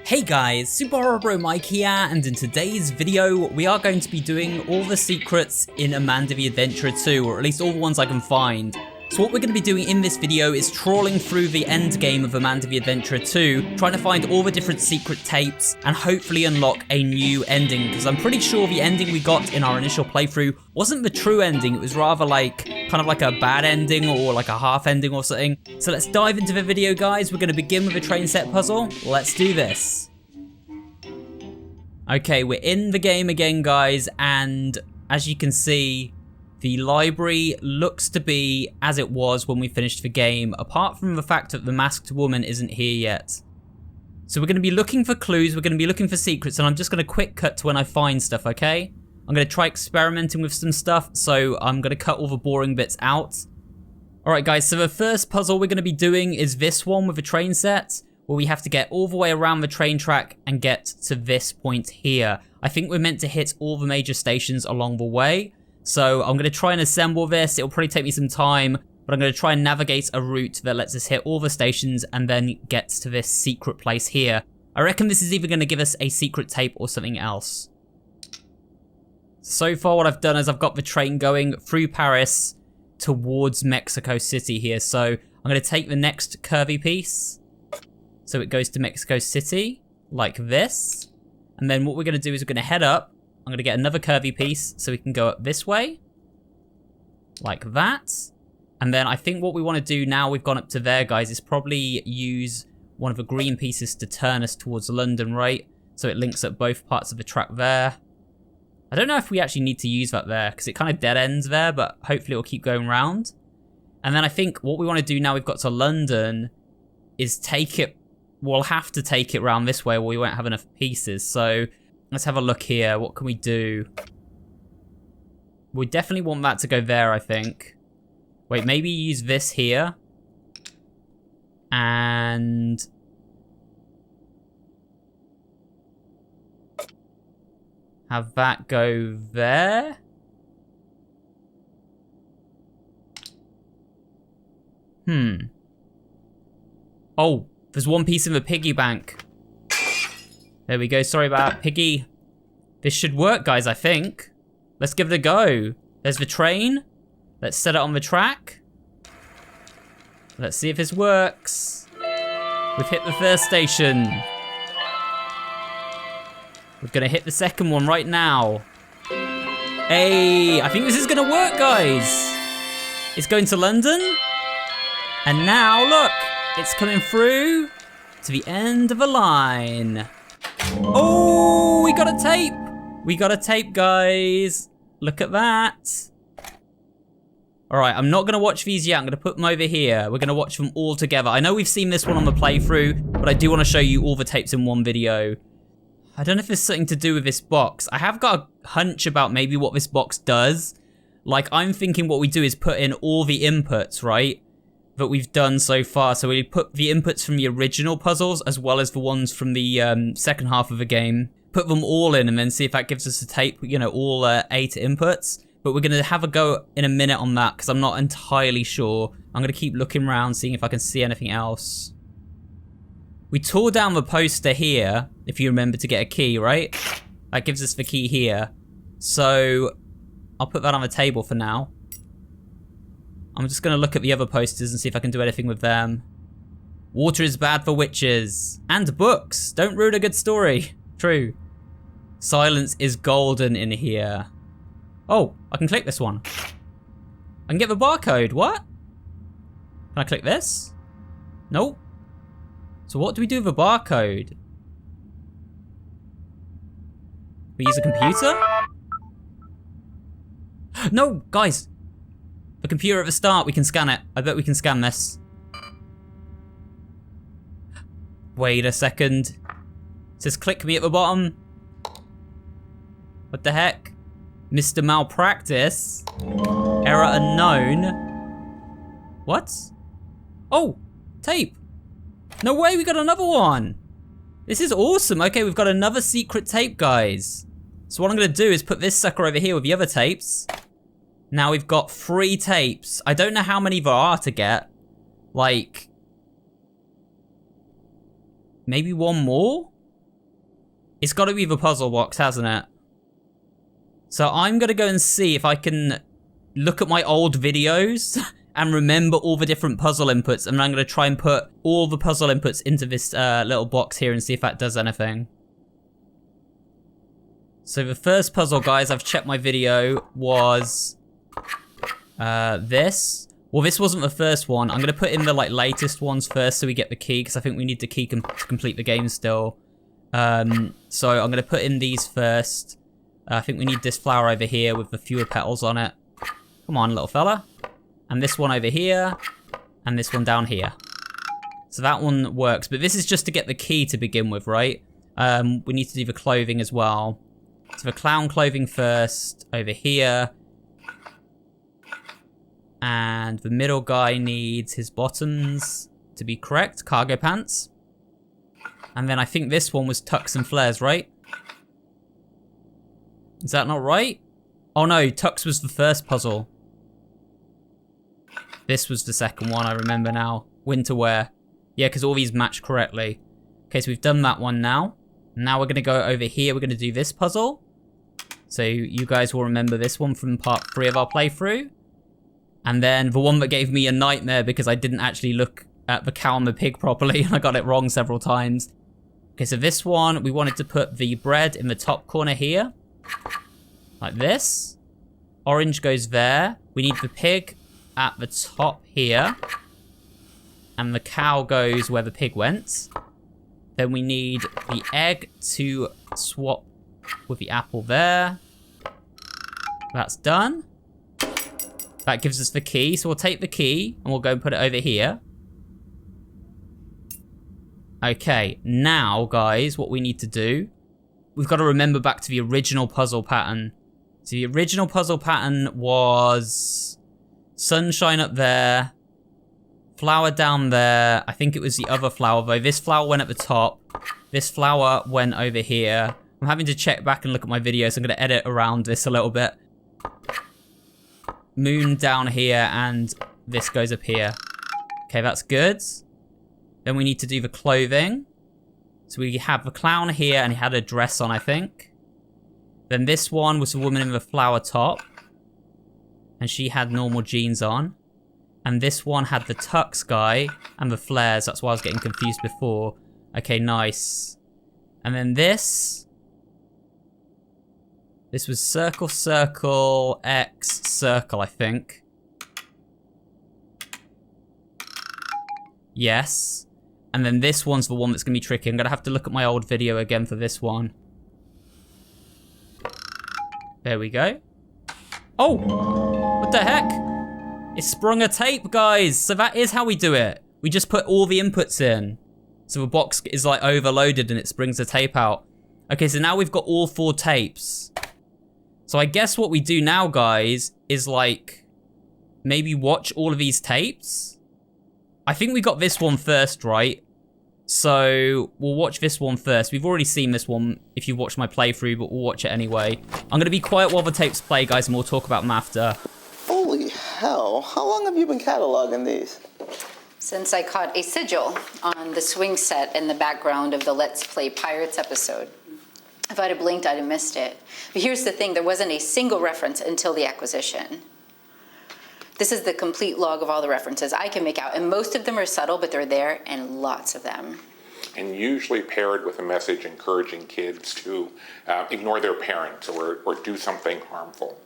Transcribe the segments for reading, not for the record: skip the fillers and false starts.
Hey guys, SuperHorrorBro Mike here, and in today's video, we are going to be doing all the secrets in Amanda the Adventurer 2, or at least all the ones I can find. So what we're going to be doing in this video is trawling through the end game of Amanda the Adventurer 2, trying to find all the different secret tapes, and hopefully unlock a new ending, because I'm pretty sure the ending we got in our initial playthrough wasn't the true ending, it was rather like, kind of like a bad ending, or like a half ending or something. So let's dive into the video, guys. We're going to begin with a train set puzzle. Let's do this. Okay, we're in the game again, guys, and as you can see, the library looks to be as it was when we finished the game, apart from the fact that the masked woman isn't here yet. So we're going to be looking for clues, we're going to be looking for secrets, and I'm just going to quick cut to when I find stuff, okay? I'm going to try experimenting with some stuff, so I'm going to cut all the boring bits out. Alright guys, so the first puzzle we're going to be doing is this one with a train set, where we have to get all the way around the train track and get to this point here. I think we're meant to hit all the major stations along the way. So I'm going to try and assemble this. It'll probably take me some time, but I'm going to try and navigate a route that lets us hit all the stations and then get to this secret place here. I reckon this is either going to give us a secret tape or something else. So far what I've done is I've got the train going through Paris towards Mexico City here. So I'm going to take the next curvy piece. So it goes to Mexico City like this. And then what we're going to do is we're going to head up. I'm going to get another curvy piece so we can go up this way. Like that. And then I think what we want to do now we've gone up to there, guys, is probably use one of the green pieces to turn us towards London, right? So it links up both parts of the track there. I don't know if we actually need to use that there, because it kind of dead ends there, but hopefully it'll keep going round. And then I think what we want to do now we've got to London is take it. We'll have to take it round this way or we won't have enough pieces. So let's have a look here. What can we do? We definitely want that to go there, I think. Wait, maybe use this here. And have that go there. Oh, there's one piece in the piggy bank. There we go. Sorry about that, piggy. This should work, guys, I think. Let's give it a go. There's the train. Let's set it on the track. Let's see if this works. We've hit the first station. We're gonna hit the second one right now. Hey, I think this is gonna work, guys. It's going to London. And now, look, it's coming through to the end of the line. Oh, we got a tape. We got a tape, guys. Look at that. All right, I'm not going to watch these yet. I'm going to put them over here. We're going to watch them all together. I know we've seen this one on the playthrough, but I do want to show you all the tapes in one video. I don't know if there's something to do with this box. I have got a hunch about maybe what this box does. Like, I'm thinking what we do is put in all the inputs, right? That we've done so far. So we put the inputs from the original puzzles as well as the ones from the second half of the game. Put them all in and then see if that gives us a tape, you know, all 8 inputs. But we're going to have a go in a minute on that because I'm not entirely sure. I'm going to keep looking around, seeing if I can see anything else. We tore down the poster here, if you remember, to get a key, right? That gives us the key here. So I'll put that on the table for now. I'm just going to look at the other posters and see if I can do anything with them. Water is bad for witches. And books. Don't ruin a good story. True. Silence is golden in here. Oh, I can click this one. I can get the barcode. What? Can I click this? Nope. So what do we do with the barcode? We use a computer? No, guys. The computer at the start, we can scan it. I bet we can scan this. Wait a second. It says click me at the bottom. What the heck? Mr. Malpractice. Error unknown. What? Oh, tape. No way, we got another one. This is awesome. Okay, we've got another secret tape, guys. So what I'm gonna do is put this sucker over here with the other tapes. Now we've got 3 tapes. I don't know how many there are to get. Like, maybe one more? It's got to be the puzzle box, hasn't it? So I'm going to go and see if I can look at my old videos and remember all the different puzzle inputs. And I'm going to try and put all the puzzle inputs into this little box here and see if that does anything. So the first puzzle, guys, I've checked my video, was this. Well, this wasn't the first one. I'm going to put in the latest ones first so we get the key, because I think we need the key to complete the game still. So I'm going to put in these first. I think we need this flower over here with the fewer petals on it. Come on, little fella. And this one over here. And this one down here. So that one works. But this is just to get the key to begin with, right? We need to do the clothing as well. So the clown clothing first, over here. And the middle guy needs his bottoms to be correct, cargo pants. And then I think this one was tux and flares, right? Is that not right? Oh no, tux was the first puzzle. This was the second one, I remember now. Winter wear. Yeah, because all these match correctly. Okay, so we've done that one now. Now we're going to go over here. We're going to do this puzzle. So you guys will remember this one from part 3 of our playthrough. And then the one that gave me a nightmare because I didn't actually look at the cow and the pig properly and I got it wrong several times. Okay, so this one, we wanted to put the bread in the top corner here. Like this. Orange goes there. We need the pig at the top here. And the cow goes where the pig went. Then we need the egg to swap with the apple there. That's done. That gives us the key. So we'll take the key and we'll go and put it over here. Okay, now, guys, what we need to do, we've got to remember back to the original puzzle pattern. So the original puzzle pattern was sunshine up there, flower down there. I think it was the other flower, though. This flower went at the top. This flower went over here. I'm having to check back and look at my videos. I'm going to edit around this a little bit. Moon down here, and this goes up here. Okay, that's good. Then we need to do the clothing. So we have the clown here, and he had a dress on, I think. Then this one was the woman in the flower top. And she had normal jeans on. And this one had the tux guy and the flares. That's why I was getting confused before. Okay, nice. And then this. This was circle, circle, X, circle, I think. Yes. And then this one's the one that's going to be tricky. I'm going to have to look at my old video again for this one. There we go. Oh! What the heck? It sprung a tape, guys. So that is how we do it. We just put all the inputs in. So the box is like overloaded and it springs the tape out. Okay, so now we've got all 4 tapes. So I guess what we do now, guys, is like maybe watch all of these tapes. I think we got this one first, right? So we'll watch this one first. We've already seen this one if you've watched my playthrough, but we'll watch it anyway. I'm going to be quiet while the tapes play, guys, and we'll talk about them after. Holy hell, how long have you been cataloging these? Since I caught a sigil on the swing set in the background of the Let's Play Pirates episode. If I'd have blinked, I'd have missed it. But here's the thing, there wasn't a single reference until the acquisition. This is the complete log of all the references I can make out, and most of them are subtle, but they're there, and lots of them. And usually paired with a message encouraging kids to ignore their parents or do something harmful.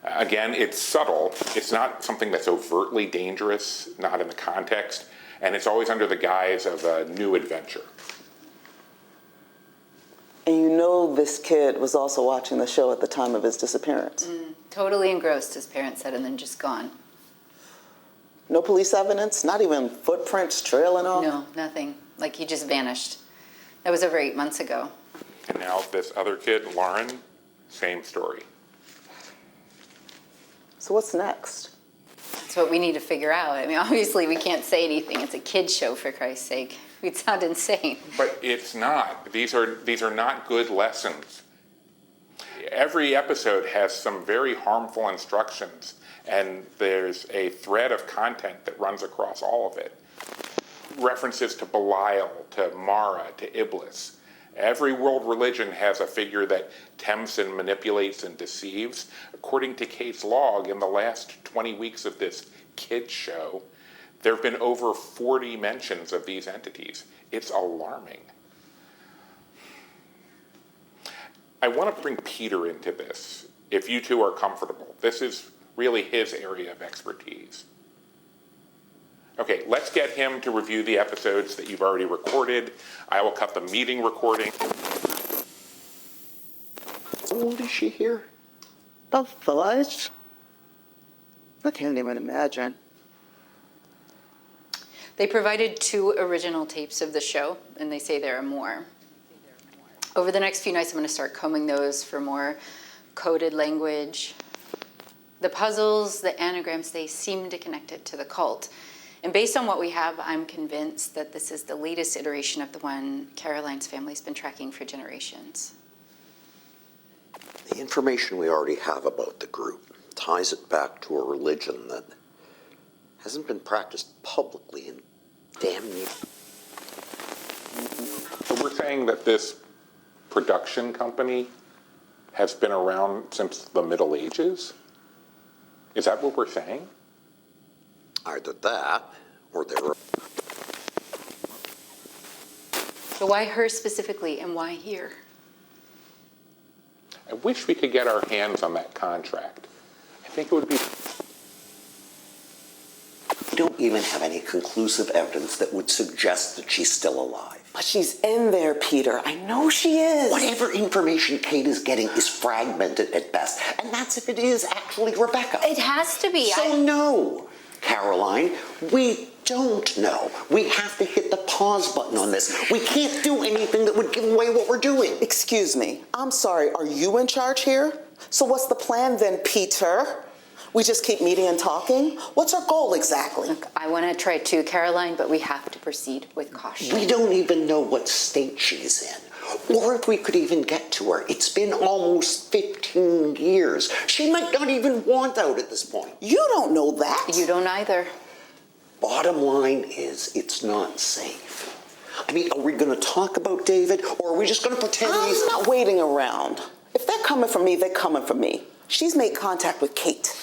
Again, it's subtle. It's not something that's overtly dangerous, not in the context, and it's always under the guise of a new adventure. And you know this kid was also watching the show at the time of his disappearance. Totally engrossed, his parents said, and then just gone. No police evidence? Not even footprints trailing off? No, nothing. Like he just vanished. That was over 8 months ago. And now this other kid, Lauren, same story. So what's next? That's what we need to figure out. I mean, obviously we can't say anything. It's a kid's show, for Christ's sake. We'd sound insane. But it's not. These are not good lessons. Every episode has some very harmful instructions, and there's a thread of content that runs across all of it. References to Belial, to Mara, to Iblis. Every world religion has a figure that tempts and manipulates and deceives. According to Kate's log, in the last 20 weeks of this kids show, there have been over 40 mentions of these entities. It's alarming. I want to bring Peter into this, if you two are comfortable. This is really his area of expertise. Okay, let's get him to review the episodes that you've already recorded. I will cut the meeting recording. How old is she here? The fudge? I can't even imagine. They provided 2 original tapes of the show, and they say there are more. Over the next few nights, I'm going to start combing those for more coded language. The puzzles, the anagrams, they seem to connect it to the cult. And based on what we have, I'm convinced that this is the latest iteration of the one Caroline's family's been tracking for generations. The information we already have about the group ties it back to a religion that hasn't been practiced publicly in damn near. So we're saying that this production company has been around since the Middle Ages? Is that what we're saying? Either that, or there are... But why her specifically, and why here? I wish we could get our hands on that contract. I think it would be... We don't even have any conclusive evidence that would suggest that she's still alive. But she's in there, Peter. I know she is. Whatever information Kate is getting is fragmented at best, and that's if it is actually Rebecca. It has to be. So no, Caroline, we don't know. We have to hit the pause button on this. We can't do anything that would give away what we're doing. Excuse me. I'm sorry. Are you in charge here? So what's the plan then, Peter? We just keep meeting and talking? What's our goal exactly? Look, I want to try too, Caroline, but we have to proceed with caution. We don't even know what state she's in, or if we could even get to her. It's been almost 15 years. She might not even want out at this point. You don't know that. You don't either. Bottom line is, it's not safe. I mean, are we going to talk about David, or are we just going to pretend he's... I'm not waiting around. If they're coming for me, they're coming for me. She's made contact with Kate.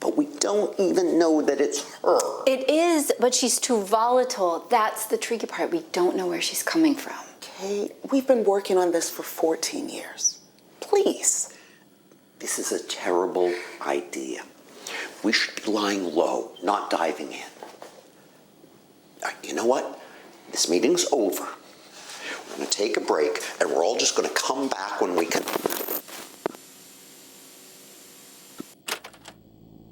But we don't even know that it's her. It is, but she's too volatile. That's the tricky part. We don't know where she's coming from. Kate, we've been working on this for 14 years. Please. This is a terrible idea. We should be lying low, not diving in. You know what? This meeting's over. We're going to take a break, and we're all just going to come back when we can.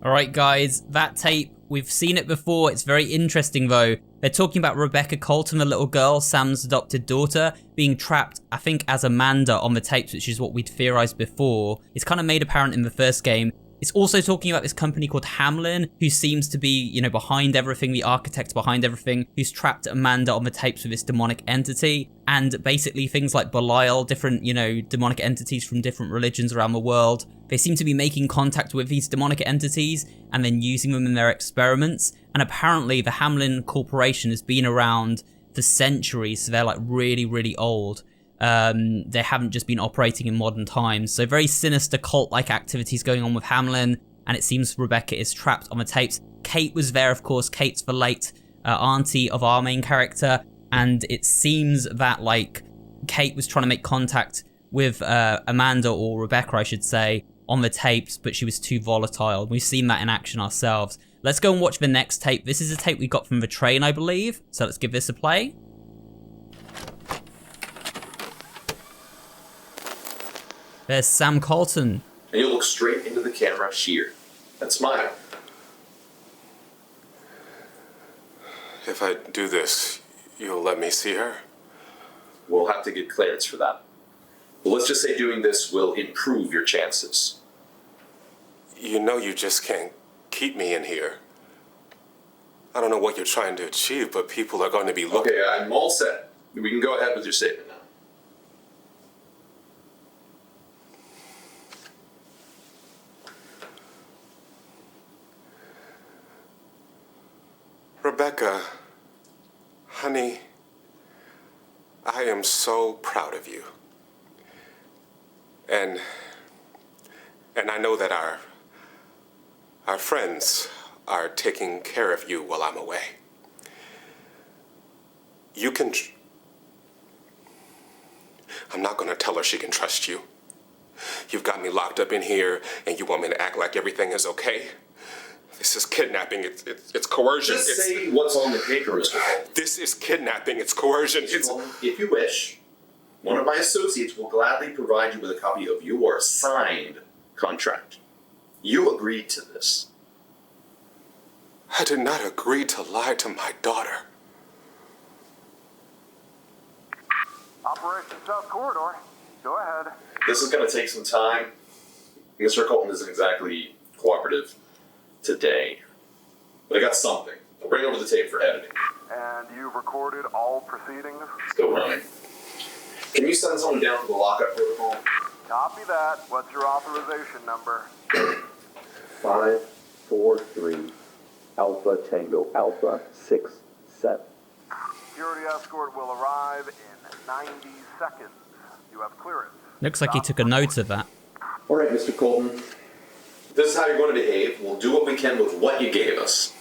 Alright guys, that tape, we've seen it before, it's very interesting though. They're talking about Rebecca Colton, the little girl, Sam's adopted daughter, being trapped, I think, as Amanda on the tapes, which is what we'd theorized before. It's kind of made apparent in the first game. It's also talking about this company called Hamlin, who seems to be, you know, behind everything, the architect behind everything, who's trapped Amanda on the tapes with this demonic entity. And basically things like Belial, different, you know, demonic entities from different religions around the world. They seem to be making contact with these demonic entities and then using them in their experiments. And apparently the Hamlin Corporation has been around for centuries, so they're like really, really old. They haven't just been operating in modern times. So very sinister cult-like activities going on with Hamlin, and it seems Rebecca is trapped on the tapes. Kate was there, of course. Kate's the late auntie of our main character, and it seems that like Kate was trying to make contact with Amanda, or Rebecca I should say, on the tapes, but she was too volatile. We've seen that in action ourselves. Let's go and watch the next tape. This is a tape we got from the train, I believe, so let's give this a play. There's Sam Colton. And you'll look straight into the camera here and smile. If I do this, you'll let me see her? We'll have to get clearance for that. But let's just say doing this will improve your chances. You know you just can't keep me in here. I don't know what you're trying to achieve, but people are going to be looking. Okay, I'm all set. We can go ahead with your statement now. Rebecca, honey, I am so proud of you. And I know that our friends are taking care of you while I'm away. You can... I'm not going to tell her she can trust you. You've got me locked up in here, and you want me to act like everything is okay? This is kidnapping. It's coercion. Just say what's on the paper, Mr. Cole. This is kidnapping. It's coercion. It's... If you wish, one of my associates will gladly provide you with a copy of your signed contract. You agreed to this. I did not agree to lie to my daughter. Operation South Corridor. Go ahead. This is going to take some time. Mr. Colton isn't exactly cooperative today. But I got something. I'll bring over the tape for editing. And you've recorded all proceedings? Still running. Can you send someone down for the lockup protocol? Copy that. What's your authorization number? 543 Alpha Tango Alpha 67. Security escort will arrive in 90 seconds. You have clearance. Looks like he took a note of that. All right, Mr. Colton. This is how you're going to behave. We'll do what we can with what you gave us.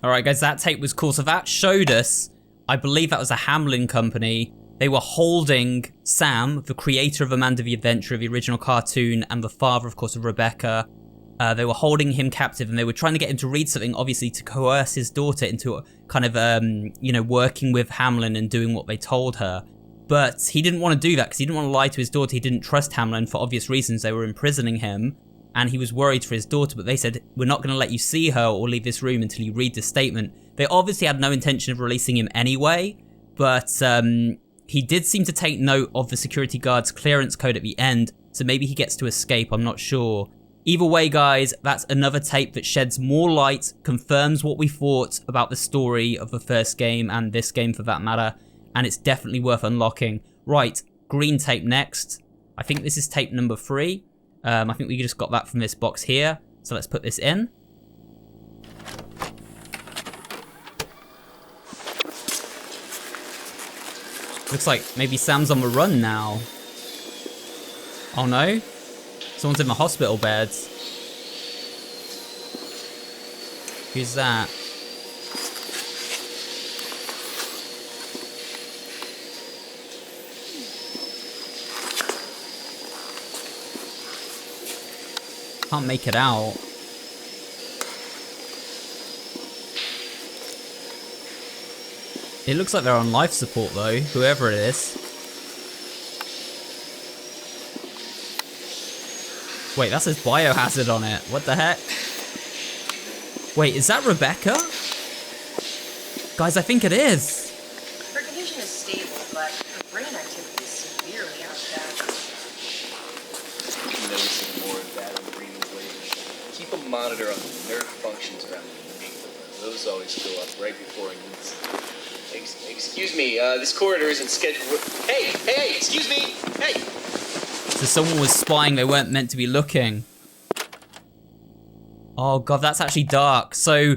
Alright guys, that tape was cool. So that showed us, I believe that was a Hamlin company. They were holding Sam, the creator of Amanda the Adventurer, the original cartoon, and the father, of course, of Rebecca. They were holding him captive, and they were trying to get him to read something, obviously, to coerce his daughter into kind of, working with Hamlin and doing what they told her. But he didn't want to do that, because he didn't want to lie to his daughter. He didn't trust Hamlin for obvious reasons. They were imprisoning him, and he was worried for his daughter. But they said, we're not going to let you see her or leave this room until you read this statement. They obviously had no intention of releasing him anyway, but he did seem to take note of the security guard's clearance code at the end, so maybe he gets to escape, I'm not sure. Either way, guys, that's another tape that sheds more light, confirms what we thought about the story of the first game, and this game for that matter, and it's definitely worth unlocking. Right, green tape next. I think this is tape number 3. I think we just got that from this box here, so let's put this in. Looks like maybe Sam's on the run now. Oh no? Someone's in the hospital bed. Who's that? Can't make it out. It looks like they're on life support though, whoever it is. Wait, that says biohazard on it. What the heck? Wait, is that Rebecca? Guys, I think it is. Her condition is stable, but her brain activity is severely out of balance. Noticing more of that on breathing waves. Keep a monitor on the nerve functions around the amygdala. Those always go up right before an incident. Excuse me, this corridor isn't scheduled. Hey, excuse me, hey! So someone was spying, they weren't meant to be looking. Oh god, that's actually dark. So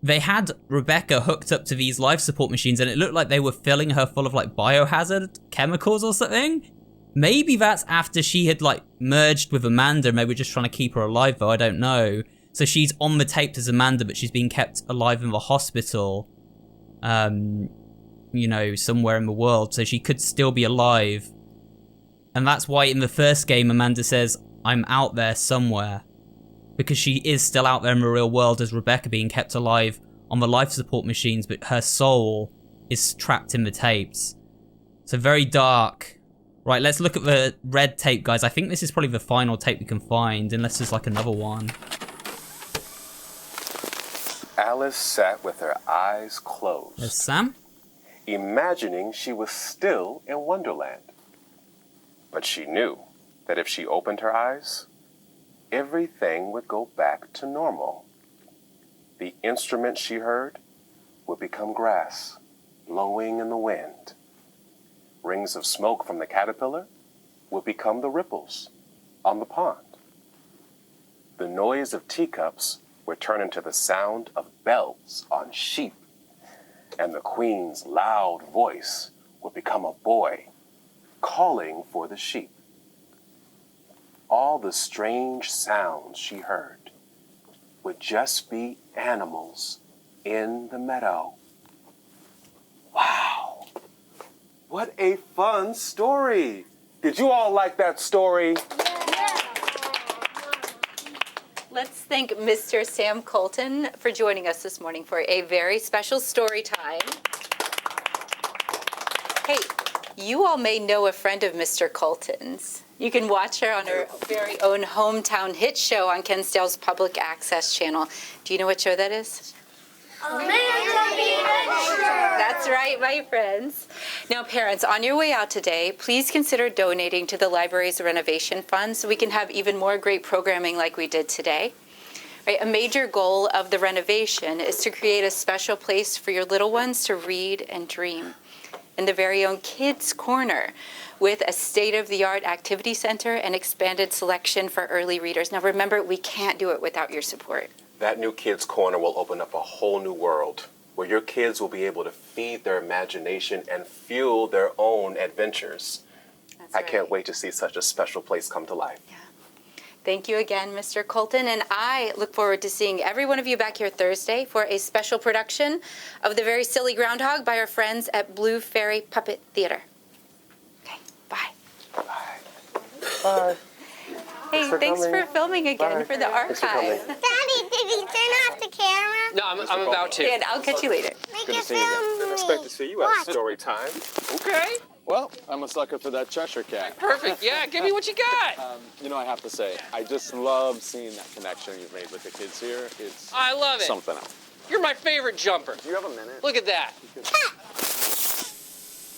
they had Rebecca hooked up to these life support machines, and it looked like they were filling her full of like biohazard chemicals or something. Maybe that's after she had like merged with Amanda, and they were just trying to keep her alive though, I don't know. So she's on the tape as Amanda, but she's being kept alive in the hospital. You know, somewhere in the world, so she could still be alive. And that's why in the first game, Amanda says, I'm out there somewhere. Because she is still out there in the real world as Rebecca being kept alive on the life support machines, but her soul is trapped in the tapes. So very dark. Right, let's look at the red tape, guys. I think this is probably the final tape we can find, unless there's like another one. Alice sat with her eyes closed. There's Sam. Imagining she was still in Wonderland. But she knew that if she opened her eyes, everything would go back to normal. The instrument she heard would become grass, blowing in the wind. Rings of smoke from the caterpillar would become the ripples on the pond. The noise of teacups would turn into the sound of bells on sheep. and the queen's loud voice would become a boy calling for the sheep. All the strange sounds she heard would just be animals in the meadow. Wow, what a fun story. Did you all like that story? Let's thank Mr. Sam Colton for joining us this morning for a very special story time. Hey, you all may know a friend of Mr. Colton's. You can watch her on her very own hometown hit show on Ken Stale's public access channel. Do you know what show that is? That's right, my friends. Now, parents, on your way out today, please consider donating to the library's renovation fund so we can have even more great programming like we did today. Right, a major goal of the renovation is to create a special place for your little ones to read and dream. In the very own Kids Corner, with a state-of-the-art activity center and expanded selection for early readers. Now, remember, we can't do it without your support. That new Kids Corner will open up a whole new world where your kids will be able to feed their imagination and fuel their own adventures. I can't wait to see such a special place come to life. Yeah. Thank you again, Mr. Colton, and I look forward to seeing every one of you back here Thursday for a special production of The Very Silly Groundhog by our friends at Blue Fairy Puppet Theater. Okay, bye. Bye. Bye. Hey, thanks for filming again for the archive. Daddy, did you turn off the camera? No, I'm about to. And I'll catch you later. Make Good it to see you again. Didn't expect to see you at story time. Okay. Well, I'm a sucker for that Cheshire Cat. Perfect. Yeah, give me what you got. You know, I have to say, I just love seeing that connection you've made with the kids here. It's I love it. Something else. You're my favorite jumper. Do you have a minute? Look at that.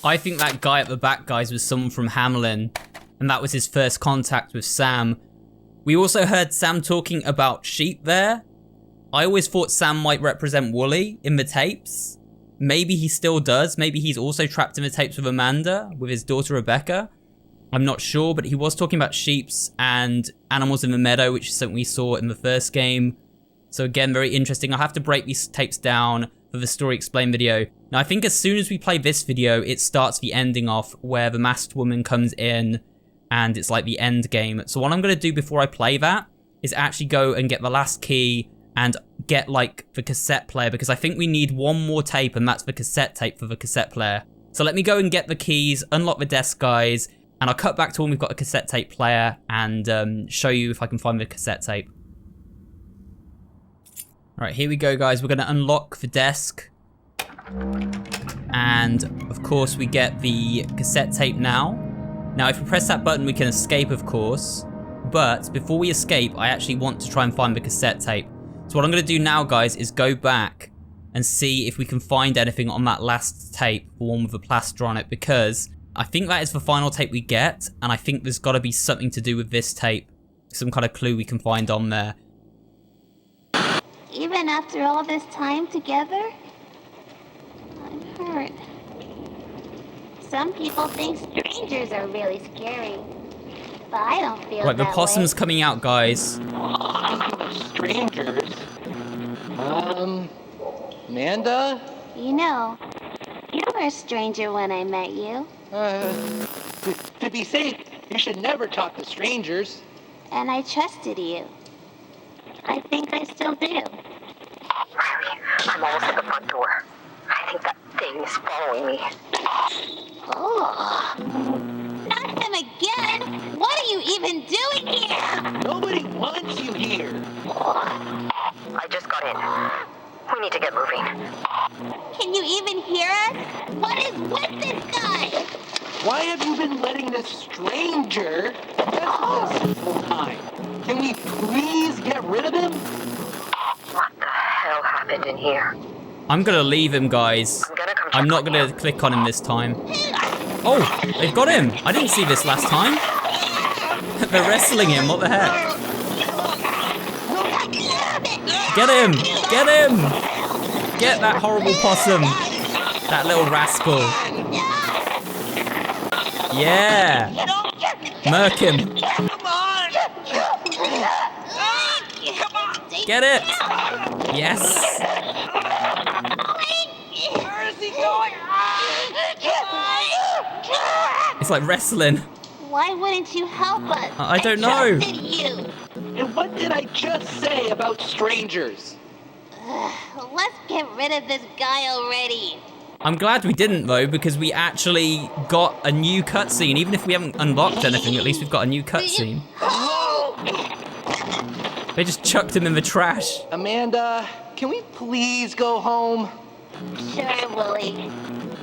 I think that guy at the back, guys, was someone from Hamelin, and that was his first contact with Sam. We also heard Sam talking about sheep there. I always thought Sam might represent Wooly in the tapes. Maybe he still does. Maybe he's also trapped in the tapes with Amanda, with his daughter Rebecca. I'm not sure, but he was talking about sheeps and animals in the meadow, which is something we saw in the first game. So again, very interesting. I'll have to break these tapes down for the story explain video. Now, I think as soon as we play this video, it starts the ending off where the masked woman comes in and it's like the end game. So what I'm going to do before I play that is actually go and get the last key and get like the cassette player, because I think we need one more tape, and that's the cassette tape for the cassette player. So let me go and get the keys, unlock the desk, guys, and I'll cut back to when we've got a cassette tape player and show you if I can find the cassette tape. All right, here we go, guys. We're going to unlock the desk. And of course, we get the cassette tape now. Now, if we press that button, we can escape, of course. But before we escape, I actually want to try and find the cassette tape. So what I'm going to do now, guys, is go back and see if we can find anything on that last tape, the one with the plaster on it, because I think that is the final tape we get, and I think there's got to be something to do with this tape. Some kind of clue we can find on there. Even after all this time together? I'm hurt. Some people think strangers are really scary, but I don't feel Right, the that possum's way. coming out, guys. Strangers? Amanda? You know, you were a stranger when I met you. To be safe, you should never talk to strangers. And I trusted you. I think I still do. Riley, I'm almost at the front door. I think that thing is following me. Oh. Not him again! What are you even doing here? Nobody wants you here. I just got in. We need to get moving. Can you even hear us? What is with this guy? Why have you been letting this stranger mess with us this whole time? Can we please get rid of him? What the hell happened in here? I'm gonna leave him, guys. I'm not gonna click on him this time. Oh, they've got him. I didn't see this last time. They're wrestling him, what the heck? Get him! Get him! Get that horrible possum! That little rascal. Yeah! Murk him! Get it! Yes! It's like wrestling. Why wouldn't you help us? I don't know. Trusted you. And what did I just say about strangers? Let's get rid of this guy already. I'm glad we didn't though, because we actually got a new cutscene. Even if we haven't unlocked anything, at least we've got a new cutscene. They just chucked him in the trash. Amanda, can we please go home? Sure, Willie.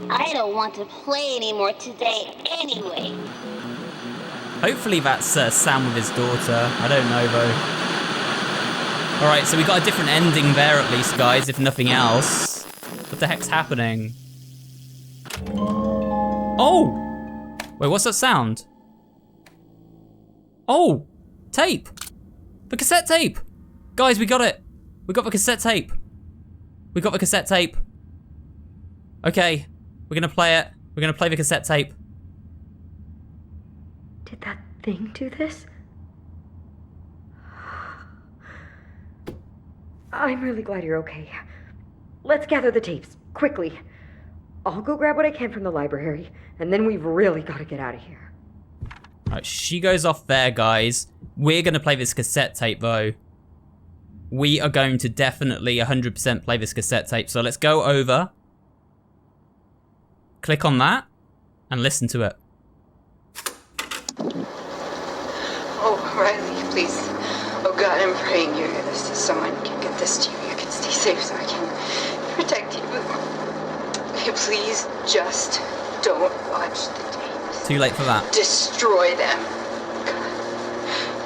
I don't want to play anymore today anyway. Hopefully that's Sam with his daughter. I don't know though. Alright, so we got a different ending there at least, guys, if nothing else. What the heck's happening? Oh! Wait, what's that sound? Oh! Tape! The cassette tape! Guys, we got it! We got the cassette tape! We got the cassette tape. Okay, we're gonna play it. We're gonna play the cassette tape. Did that thing do this? I'm really glad you're okay. Let's gather the tapes, quickly. I'll go grab what I can from the library, and then we've really got to get out of here. Alright, she goes off there, guys. We're gonna play this cassette tape, though. We are going to definitely 100% play this cassette tape, so let's go over. Click on that, and listen to it. Oh, Riley, please. Oh God, I'm praying you hear this. Someone can get this to you. You can stay safe so I can protect you. Please just don't watch the tapes. Too late for that. Destroy them. God,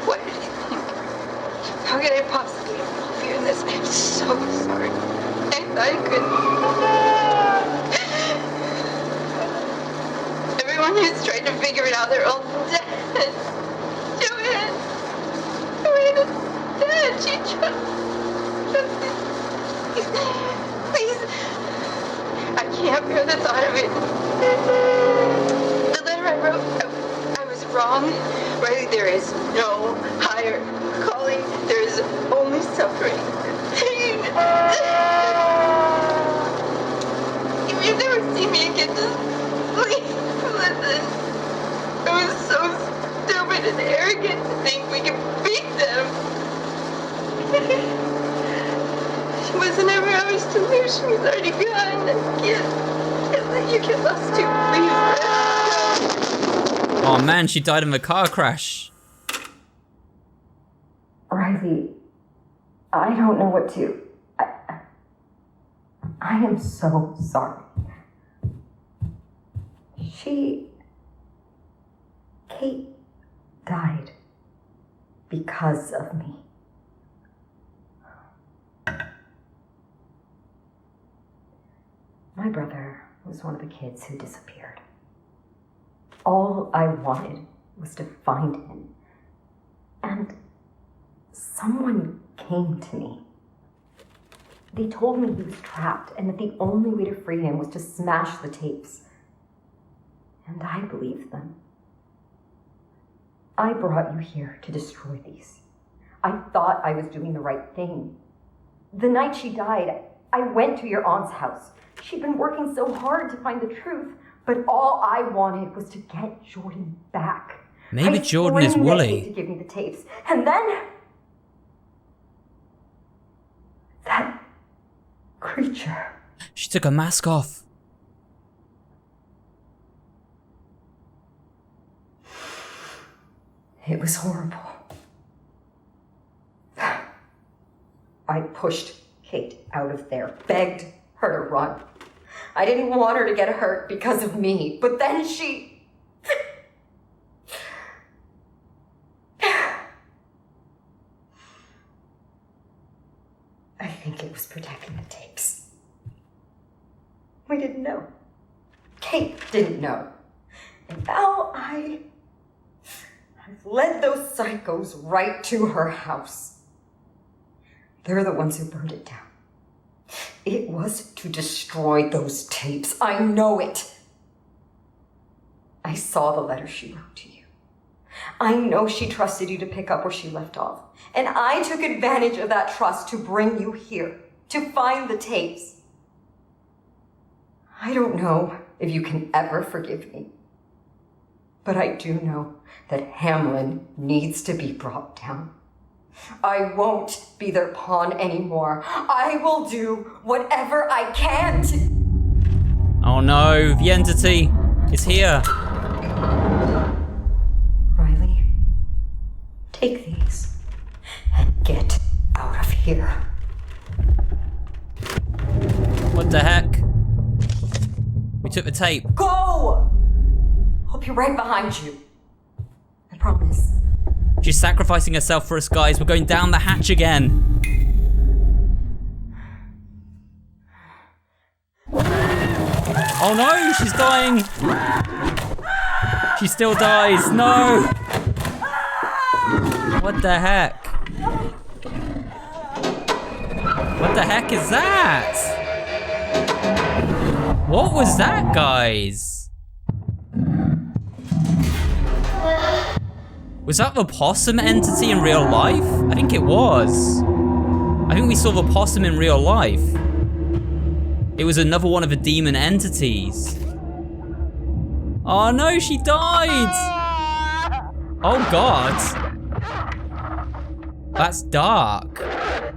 what did you think? How could I possibly involve you in this? I'm so sorry. I thought I couldn't. Everyone who's tried to figure it out, they're all dead. Joanne is dead. She trusted. Please. I can't bear the thought of it. The letter I wrote, I was wrong. Riley, there is no higher calling. There is only suffering. Pain. If you've never seen me again, just please listen. I was so stupid and arrogant to think we could beat them. She wasn't ever ours to lose. She was already gone. Can't let you get lost too. Please. Oh man, she died in a car crash. Riley, I don't know what to. I am so sorry. Kate died because of me. My brother was one of the kids who disappeared. All I wanted was to find him. And someone came to me. They told me he was trapped and that the only way to free him was to smash the tapes. And I believed them. I brought you here to destroy these. I thought I was doing the right thing. The night she died, I went to your aunt's house. She'd been working so hard to find the truth, but all I wanted was to get Jordan back. Maybe Jordan is Wooly. To give me the tapes, and then that creature. She took her mask off. It was horrible. I pushed Kate out of there, begged her to run. I didn't want her to get hurt because of me, but then she... I think it was protecting the tapes. We didn't know. Kate didn't know. And now I've led those psychos right to her house. They're the ones who burned it down. It was to destroy those tapes. I know it. I saw the letter she wrote to you. I know she trusted you to pick up where she left off. And I took advantage of that trust to bring you here, to find the tapes. I don't know if you can ever forgive me. But I do know that Hamlin needs to be brought down. I won't be their pawn anymore. I will do whatever I can to... Oh no, the entity is here. Riley, take these and get out of here. What the heck? We took the tape. Go! I'll be right behind you. I promise. She's sacrificing herself for us, guys. We're going down the hatch again. Oh no, she's dying. She still dies. No. What the heck? What the heck is that? What was that, guys? Was that the possum entity in real life? I think it was. I think we saw the possum in real life. It was another one of the demon entities. Oh no, she died! Oh god. That's dark.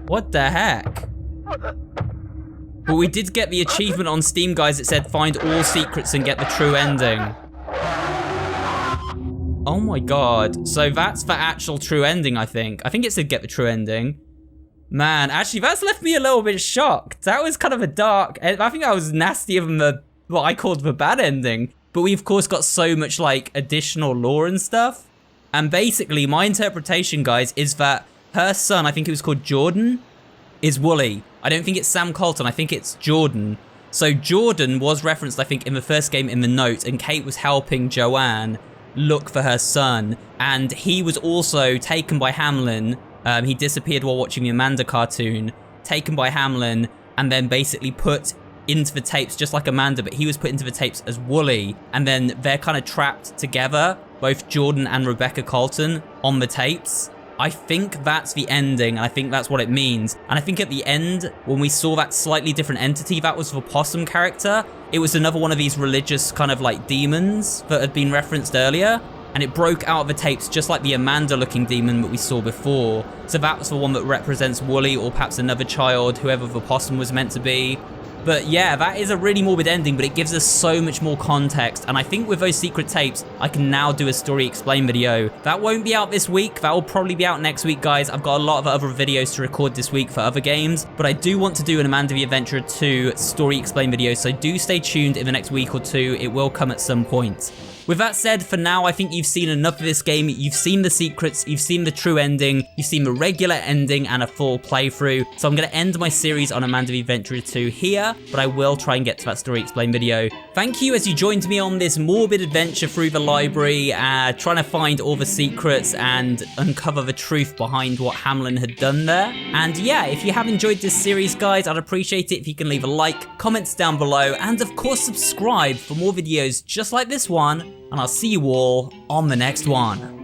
What the heck? But we did get the achievement on Steam, guys. It said find all secrets and get the true ending. Oh my god. So that's the actual true ending, I think. I think it said get the true ending. Man, actually, that's left me a little bit shocked. That was kind of a dark... I think that was nastier than what I called the bad ending. But we, of course, got so much, like, additional lore and stuff. And basically, my interpretation, guys, is that her son, I think it was called Jordan, is Wooly. I don't think it's Sam Colton. I think it's Jordan. So Jordan was referenced, I think, in the first game in the note, and Kate was helping Joanne look for her son. And he was also taken by Hamlin. He disappeared while watching the Amanda cartoon, taken by Hamlin, and then basically put into the tapes, just like Amanda, but he was put into the tapes as Wooly. And then they're kind of trapped together, both Jordan and Rebecca Colton, on the tapes. I think that's the ending, and I think that's what it means. And I think at the end, when we saw that slightly different entity, that was the possum character. It was another one of these religious kind of like demons that had been referenced earlier. And it broke out of the tapes just like the Amanda-looking demon that we saw before. So that was the one that represents Wooly, or perhaps another child, whoever the possum was meant to be. But yeah, that is a really morbid ending, but it gives us so much more context. And I think with those secret tapes, I can now do a story explain video. That won't be out this week. That will probably be out next week, guys. I've got a lot of other videos to record this week for other games, but I do want to do an Amanda the Adventurer 2 story explain video, so do stay tuned in the next week or two. It will come at some point. With that said, for now, I think you've seen enough of this game. You've seen the secrets, you've seen the true ending, you've seen the regular ending and a full playthrough. So I'm going to end my series on Amanda the Adventurer 2 here, but I will try and get to that story explain video. Thank you as you joined me on this morbid adventure through the library, trying to find all the secrets and uncover the truth behind what Hamlin had done there. And yeah, if you have enjoyed this series, guys, I'd appreciate it if you can leave a like, comments down below, and of course subscribe for more videos just like this one. And I'll see you all on the next one.